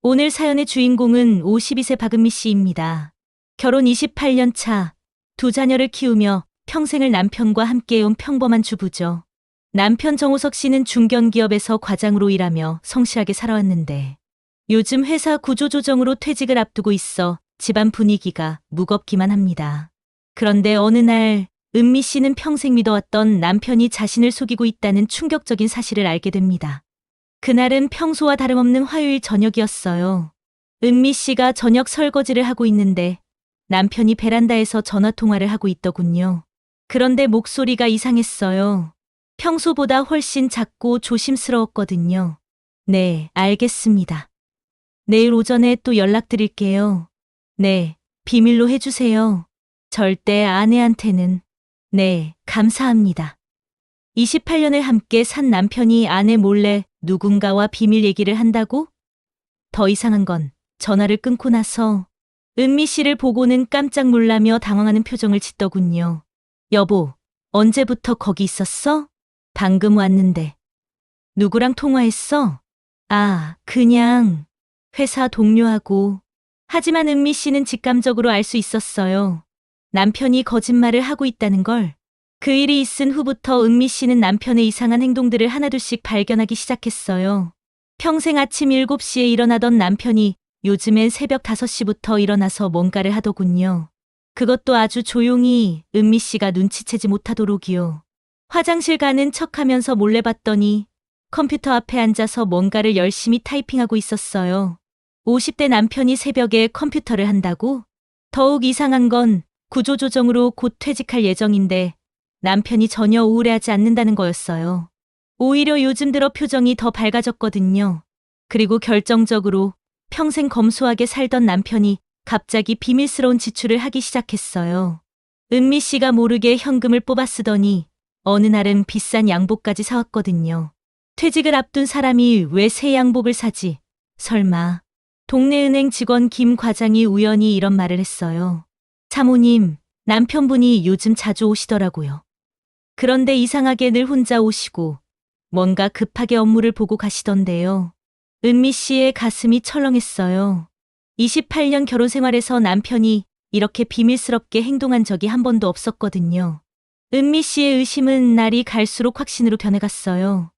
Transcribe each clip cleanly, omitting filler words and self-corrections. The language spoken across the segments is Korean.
오늘 사연의 주인공은 52세 박은미 씨입니다. 결혼 28년 차, 두 자녀를 키우며 평생을 남편과 함께해온 평범한 주부죠. 남편 정호석 씨는 중견기업에서 과장으로 일하며 성실하게 살아왔는데 요즘 회사 구조조정으로 퇴직을 앞두고 있어 집안 분위기가 무겁기만 합니다. 그런데 어느 날 은미 씨는 평생 믿어왔던 남편이 자신을 속이고 있다는 충격적인 사실을 알게 됩니다. 그날은 평소와 다름없는 화요일 저녁이었어요. 은미 씨가 저녁 설거지를 하고 있는데 남편이 베란다에서 전화통화를 하고 있더군요. 그런데 목소리가 이상했어요. 평소보다 훨씬 작고 조심스러웠거든요. 네, 알겠습니다. 내일 오전에 또 연락드릴게요. 네, 비밀로 해주세요. 절대 아내한테는. 네, 감사합니다. 28년을 함께 산 남편이 아내 몰래 누군가와 비밀 얘기를 한다고? 더 이상한 건 전화를 끊고 나서 은미 씨를 보고는 깜짝 놀라며 당황하는 표정을 짓더군요. 여보, 언제부터 거기 있었어? 방금 왔는데. 누구랑 통화했어? 아, 그냥 회사 동료하고. 하지만 은미 씨는 직감적으로 알 수 있었어요. 남편이 거짓말을 하고 있다는 걸. 그 일이 있은 후부터 은미 씨는 남편의 이상한 행동들을 하나둘씩 발견하기 시작했어요. 평생 아침 7시에 일어나던 남편이 요즘엔 새벽 5시부터 일어나서 뭔가를 하더군요. 그것도 아주 조용히 은미 씨가 눈치채지 못하도록이요. 화장실 가는 척하면서 몰래 봤더니 컴퓨터 앞에 앉아서 뭔가를 열심히 타이핑하고 있었어요. 50대 남편이 새벽에 컴퓨터를 한다고? 더욱 이상한 건 구조조정으로 곧 퇴직할 예정인데 남편이 전혀 우울해하지 않는다는 거였어요. 오히려 요즘 들어 표정이 더 밝아졌거든요. 그리고 결정적으로 평생 검소하게 살던 남편이 갑자기 비밀스러운 지출을 하기 시작했어요. 은미 씨가 모르게 현금을 뽑아 쓰더니 어느 날은 비싼 양복까지 사왔거든요. 퇴직을 앞둔 사람이 왜 새 양복을 사지? 설마. 동네 은행 직원 김 과장이 우연히 이런 말을 했어요. 사모님, 남편분이 요즘 자주 오시더라고요. 그런데 이상하게 늘 혼자 오시고 뭔가 급하게 업무를 보고 가시던데요. 은미 씨의 가슴이 철렁했어요. 28년 결혼 생활에서 남편이 이렇게 비밀스럽게 행동한 적이 한 번도 없었거든요. 은미 씨의 의심은 날이 갈수록 확신으로 변해갔어요.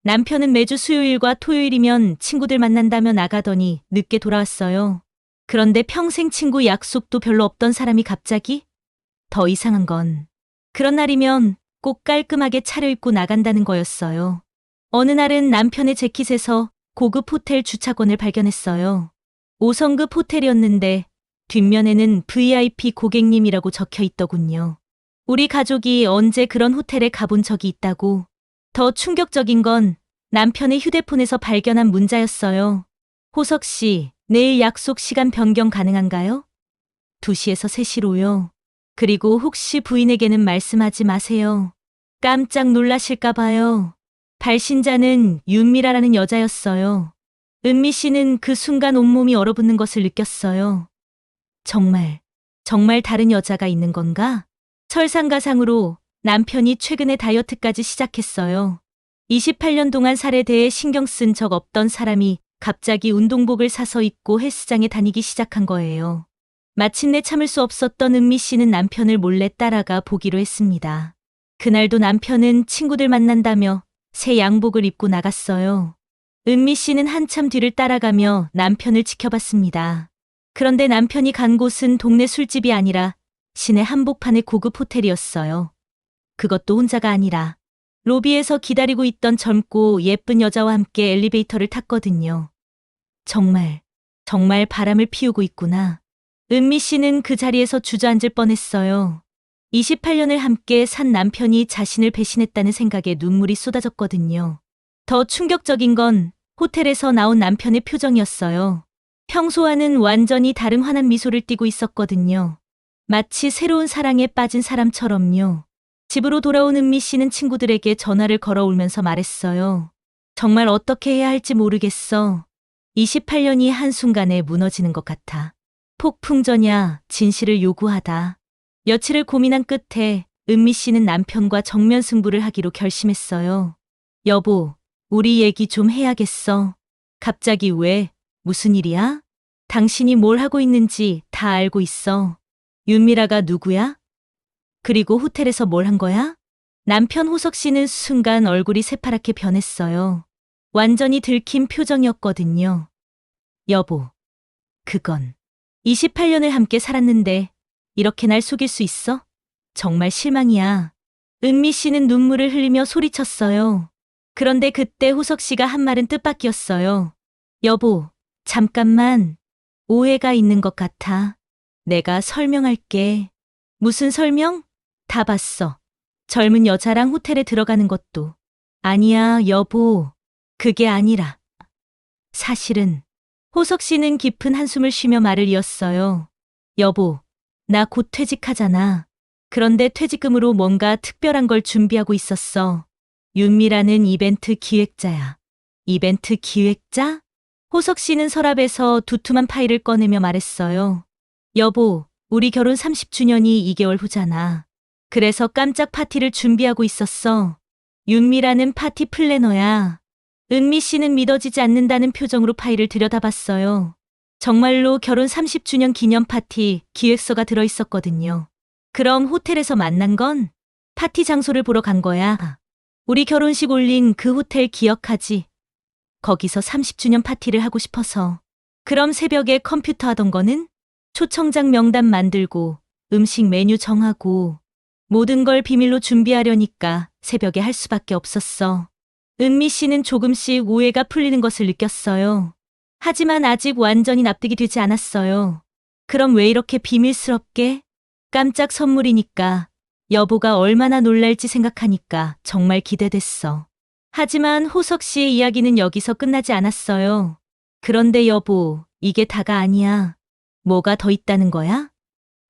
남편은 매주 수요일과 토요일이면 친구들 만난다며 나가더니 늦게 돌아왔어요. 그런데 평생 친구 약속도 별로 없던 사람이 갑자기? 더 이상한 건 그런 날이면 꼭 깔끔하게 차려입고 나간다는 거였어요. 어느 날은 남편의 재킷에서 고급 호텔 주차권을 발견했어요. 5성급 호텔이었는데 뒷면에는 VIP 고객님이라고 적혀 있더군요. 우리 가족이 언제 그런 호텔에 가본 적이 있다고. 더 충격적인 건 남편의 휴대폰에서 발견한 문자였어요. 호석 씨, 내일 약속 시간 변경 가능한가요? 2시에서 3시로요. 그리고 혹시 부인에게는 말씀하지 마세요. 깜짝 놀라실까 봐요. 발신자는 윤미라라는 여자였어요. 은미 씨는 그 순간 온몸이 얼어붙는 것을 느꼈어요. 정말 다른 여자가 있는 건가? 설상가상으로 남편이 최근에 다이어트까지 시작했어요. 28년 동안 살에 대해 신경 쓴 적 없던 사람이 갑자기 운동복을 사서 입고 헬스장에 다니기 시작한 거예요. 마침내 참을 수 없었던 은미 씨는 남편을 몰래 따라가 보기로 했습니다. 그날도 남편은 친구들 만난다며 새 양복을 입고 나갔어요. 은미 씨는 한참 뒤를 따라가며 남편을 지켜봤습니다. 그런데 남편이 간 곳은 동네 술집이 아니라 시내 한복판의 고급 호텔이었어요. 그것도 혼자가 아니라 로비에서 기다리고 있던 젊고 예쁜 여자와 함께 엘리베이터를 탔거든요. 정말 바람을 피우고 있구나. 은미 씨는 그 자리에서 주저앉을 뻔했어요. 28년을 함께 산 남편이 자신을 배신했다는 생각에 눈물이 쏟아졌거든요. 더 충격적인 건 호텔에서 나온 남편의 표정이었어요. 평소와는 완전히 다른 환한 미소를 띠고 있었거든요. 마치 새로운 사랑에 빠진 사람처럼요. 집으로 돌아온 은미 씨는 친구들에게 전화를 걸어 울면서 말했어요. 정말 어떻게 해야 할지 모르겠어. 28년이 한순간에 무너지는 것 같아. 폭풍전야 진실을 요구하다. 며칠을 고민한 끝에 은미 씨는 남편과 정면 승부를 하기로 결심했어요. 여보, 우리 얘기 좀 해야겠어. 갑자기 왜? 무슨 일이야? 당신이 뭘 하고 있는지 다 알고 있어. 윤미라가 누구야? 그리고 호텔에서 뭘 한 거야? 남편 호석 씨는 순간 얼굴이 새파랗게 변했어요. 완전히 들킨 표정이었거든요. 여보, 그건 28년을 함께 살았는데 이렇게 날 속일 수 있어? 정말 실망이야. 은미 씨는 눈물을 흘리며 소리쳤어요. 그런데 그때 호석 씨가 한 말은 뜻밖이었어요. 여보, 잠깐만. 오해가 있는 것 같아. 내가 설명할게. 무슨 설명? 다 봤어. 젊은 여자랑 호텔에 들어가는 것도. 아니야, 여보. 그게 아니라. 사실은 호석 씨는 깊은 한숨을 쉬며 말을 이었어요. 여보, 나 곧 퇴직하잖아. 그런데 퇴직금으로 뭔가 특별한 걸 준비하고 있었어. 윤미라는 이벤트 기획자야. 이벤트 기획자? 호석 씨는 서랍에서 두툼한 파일을 꺼내며 말했어요. 여보, 우리 결혼 30주년이 2개월 후잖아. 그래서 깜짝 파티를 준비하고 있었어. 윤미라는 파티 플래너야. 은미 씨는 믿어지지 않는다는 표정으로 파일을 들여다봤어요. 정말로 결혼 30주년 기념 파티 기획서가 들어있었거든요. 그럼 호텔에서 만난 건? 파티 장소를 보러 간 거야. 우리 결혼식 올린 그 호텔 기억하지? 거기서 30주년 파티를 하고 싶어서. 그럼 새벽에 컴퓨터 하던 거는? 초청장 명단 만들고 음식 메뉴 정하고 모든 걸 비밀로 준비하려니까 새벽에 할 수밖에 없었어. 은미 씨는 조금씩 오해가 풀리는 것을 느꼈어요. 하지만 아직 완전히 납득이 되지 않았어요. 그럼 왜 이렇게 비밀스럽게? 깜짝 선물이니까 여보가 얼마나 놀랄지 생각하니까 정말 기대됐어. 하지만 호석 씨의 이야기는 여기서 끝나지 않았어요. 그런데 여보, 이게 다가 아니야. 뭐가 더 있다는 거야?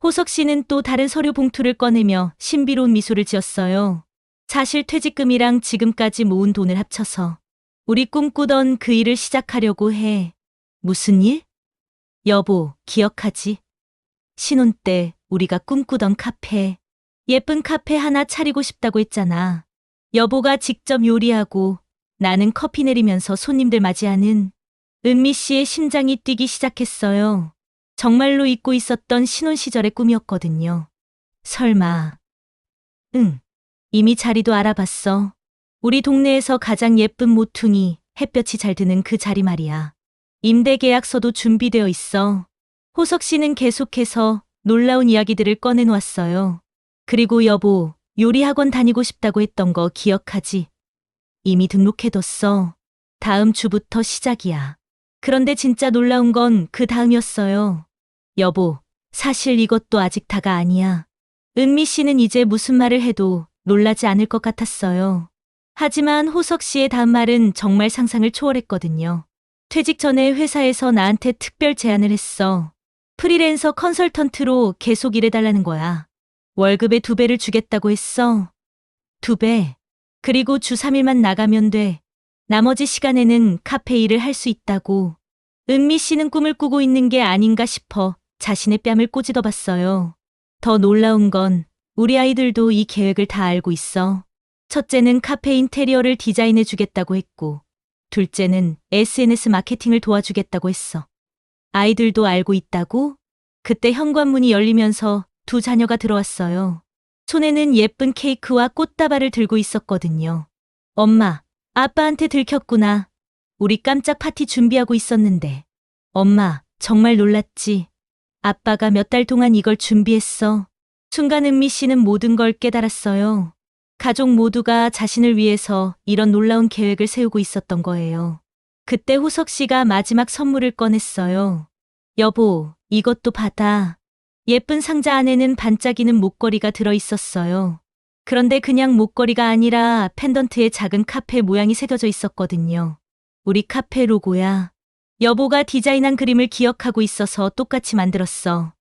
호석 씨는 또 다른 서류 봉투를 꺼내며 신비로운 미소를 지었어요. 사실 퇴직금이랑 지금까지 모은 돈을 합쳐서 우리 꿈꾸던 그 일을 시작하려고 해. 무슨 일? 여보, 기억하지? 신혼 때 우리가 꿈꾸던 카페. 예쁜 카페 하나 차리고 싶다고 했잖아. 여보가 직접 요리하고 나는 커피 내리면서 손님들 맞이하는. 은미 씨의 심장이 뛰기 시작했어요. 정말로 잊고 있었던 신혼 시절의 꿈이었거든요. 설마. 응. 이미 자리도 알아봤어. 우리 동네에서 가장 예쁜 모퉁이, 햇볕이 잘 드는 그 자리 말이야. 임대 계약서도 준비되어 있어. 호석 씨는 계속해서 놀라운 이야기들을 꺼내놓았어요. 그리고 여보, 요리학원 다니고 싶다고 했던 거 기억하지? 이미 등록해뒀어. 다음 주부터 시작이야. 그런데 진짜 놀라운 건 그 다음이었어요. 여보, 사실 이것도 아직 다가 아니야. 은미 씨는 이제 무슨 말을 해도 놀라지 않을 것 같았어요. 하지만 호석 씨의 다음 말은 정말 상상을 초월했거든요. 퇴직 전에 회사에서 나한테 특별 제안을 했어. 프리랜서 컨설턴트로 계속 일해달라는 거야. 월급의 2배를 주겠다고 했어. 2배. 그리고 주 3일만 나가면 돼. 나머지 시간에는 카페 일을 할 수 있다고. 은미 씨는 꿈을 꾸고 있는 게 아닌가 싶어 자신의 뺨을 꼬집어 봤어요. 더 놀라운 건 우리 아이들도 이 계획을 다 알고 있어. 첫째는 카페 인테리어를 디자인해 주겠다고 했고, 둘째는 SNS 마케팅을 도와주겠다고 했어. 아이들도 알고 있다고? 그때 현관문이 열리면서 2 자녀가 들어왔어요. 손에는 예쁜 케이크와 꽃다발을 들고 있었거든요. 엄마, 아빠한테 들켰구나. 우리 깜짝 파티 준비하고 있었는데. 엄마, 정말 놀랐지? 아빠가 몇 달 동안 이걸 준비했어. 순간 은미 씨는 모든 걸 깨달았어요. 가족 모두가 자신을 위해서 이런 놀라운 계획을 세우고 있었던 거예요. 그때 호석 씨가 마지막 선물을 꺼냈어요. 여보, 이것도 받아. 예쁜 상자 안에는 반짝이는 목걸이가 들어있었어요. 그런데 그냥 목걸이가 아니라 펜던트에 작은 카페 모양이 새겨져 있었거든요. 우리 카페 로고야. 여보가 디자인한 그림을 기억하고 있어서 똑같이 만들었어.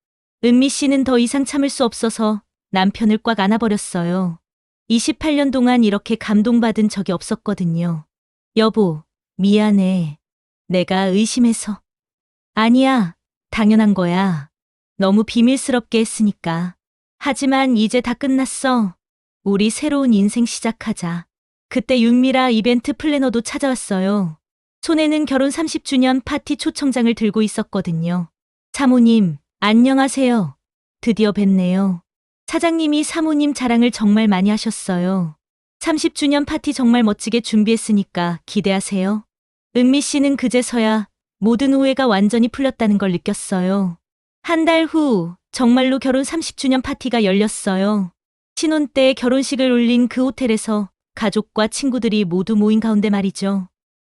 은미 씨는 더 이상 참을 수 없어서 남편을 꽉 안아버렸어요. 28년 동안 이렇게 감동받은 적이 없었거든요. 여보, 미안해. 내가 의심해서. 아니야, 당연한 거야. 너무 비밀스럽게 했으니까. 하지만 이제 다 끝났어. 우리 새로운 인생 시작하자. 그때 윤미라 이벤트 플래너도 찾아왔어요. 손에는 결혼 30주년 파티 초청장을 들고 있었거든요. 사모님, 안녕하세요. 드디어 뵙네요. 사장님이 사모님 자랑을 정말 많이 하셨어요. 30주년 파티 정말 멋지게 준비했으니까 기대하세요. 은미 씨는 그제서야 모든 오해가 완전히 풀렸다는 걸 느꼈어요. 한 달 후 정말로 결혼 30주년 파티가 열렸어요. 신혼 때 결혼식을 올린 그 호텔에서 가족과 친구들이 모두 모인 가운데 말이죠.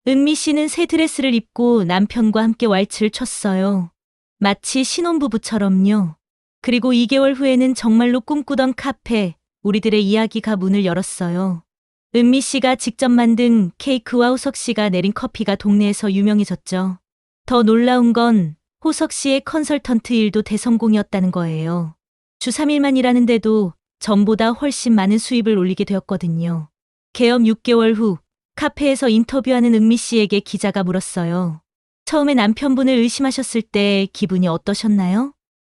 은미 씨는 새 드레스를 입고 남편과 함께 왈츠를 췄어요. 마치 신혼부부처럼요. 그리고 2개월 후에는 정말로 꿈꾸던 카페, 우리들의 이야기가 문을 열었어요. 은미 씨가 직접 만든 케이크와 호석 씨가 내린 커피가 동네에서 유명해졌죠. 더 놀라운 건 호석 씨의 컨설턴트 일도 대성공이었다는 거예요. 주 3일만 일하는데도 전보다 훨씬 많은 수입을 올리게 되었거든요. 개업 6개월 후 카페에서 인터뷰하는 은미 씨에게 기자가 물었어요. 처음에 남편분을 의심하셨을 때 기분이 어떠셨나요?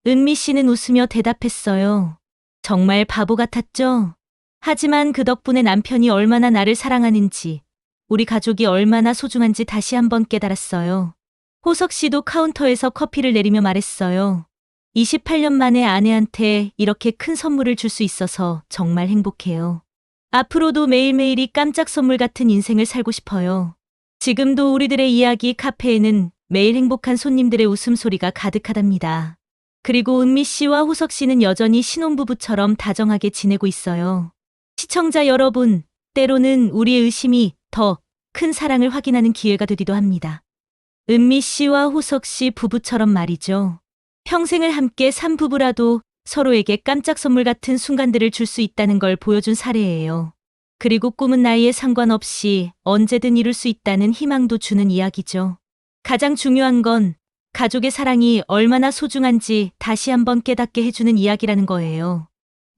은미 씨는 웃으며 대답했어요. 정말 바보 같았죠? 하지만 그 덕분에 남편이 얼마나 나를 사랑하는지, 우리 가족이 얼마나 소중한지 다시 한번 깨달았어요. 호석 씨도 카운터에서 커피를 내리며 말했어요. 28년 만에 아내한테 이렇게 큰 선물을 줄 수 있어서 정말 행복해요. 앞으로도 매일매일이 깜짝 선물 같은 인생을 살고 싶어요. 지금도 우리들의 이야기 카페에는 매일 행복한 손님들의 웃음소리가 가득하답니다. 그리고 은미 씨와 호석 씨는 여전히 신혼부부처럼 다정하게 지내고 있어요. 시청자 여러분, 때로는 우리의 의심이 더 큰 사랑을 확인하는 기회가 되기도 합니다. 은미 씨와 호석 씨 부부처럼 말이죠. 평생을 함께 산 부부라도 서로에게 깜짝 선물 같은 순간들을 줄 수 있다는 걸 보여준 사례예요. 그리고 꿈은 나이에 상관없이 언제든 이룰 수 있다는 희망도 주는 이야기죠. 가장 중요한 건 가족의 사랑이 얼마나 소중한지 다시 한번 깨닫게 해주는 이야기라는 거예요.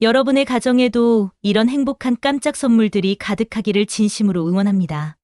여러분의 가정에도 이런 행복한 깜짝 선물들이 가득하기를 진심으로 응원합니다.